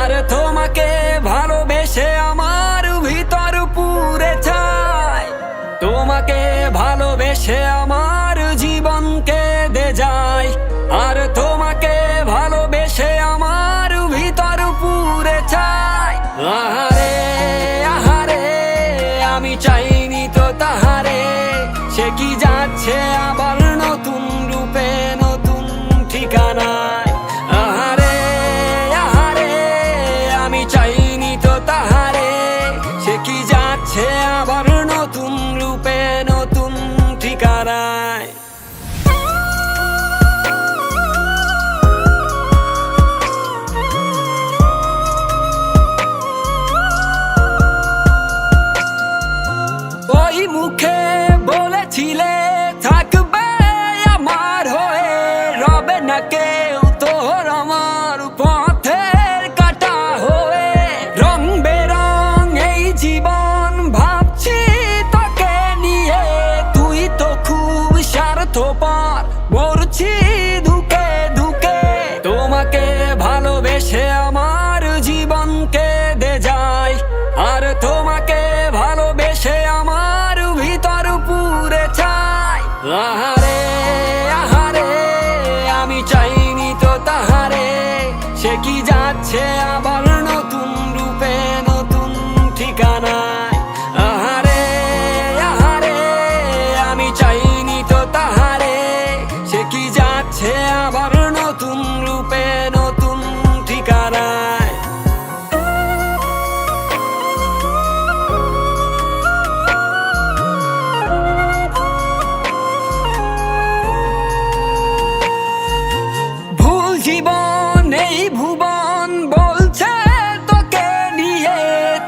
আর তোমাকে ভালোবেসে আমার ভিতর পুরে চাই, তোমাকে ভালোবেসে আমার জীবন কেঁদে যায়। আর তোমাকে ভালোবেসে আমার ভিতর পুরে চাই। আহারে আহারে আমি চাইনি তো তাহারে, সে কি যাচ্ছে আবার নতুন রূপে নতুন ঠিকানায়। আহারে আহারে আমি চাইনি তো তাহারে, সে কি যাচ্ছে আবার নতুন রূপে নতুন ঠিকানায়। ওই মুখে বলেছিলে থাকবে আমার হয়ে, রবে না কেউ তোর আমার পথের কাটা হয়ে। রং বেরং এই জীবন ভাবছি তোকে নিয়ে, তুই তো খুব স্বার্থপর মরছি ধুকে ধুকে। তোমাকে ভালোবেসে আমার জীবন কেঁদে যায়, আর তোমাকে ভালোবেসে আমার ভিতর পুরে চাই। আহারে আহারে আমি চাইনি তো তাহারে, সে কি যাচ্ছে আবার নতুন রূপে নতুন ঠিকানায়। আহারে আহারে আমি চাইনি তো তাহারে, সে কি যাচ্ছে আবার নতুন রূপে নতুন ঠিকানায়। ভুল জীবন এই ভুবন বলছে তোকে নিয়ে,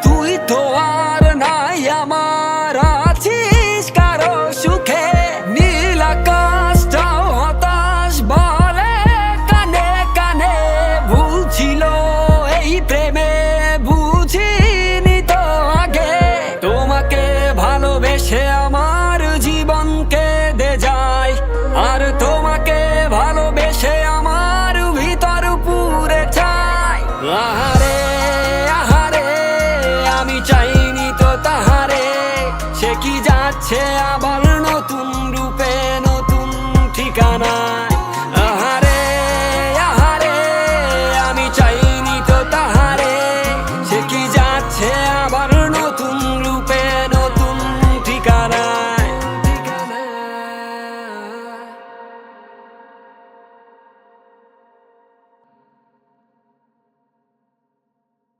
তুই তো আর নাই আমার, আছিস কারো সুখে। নীল আকাশটাও হতাশ বলে কানে কানে, ভুল ছিল এই প্রেমে বুঝিনি তো আগে। তোমাকে ভালোবেসে আমার জীবন কেঁদে যায়, আর তোমাকে ভালোবেসে আমার ভিতর পুরে চাই। আহারে আহারে আমি চাইনি তো তাহারে, সে কি যাচ্ছে আবার নতুন রূপে নতুন ঠিকানা।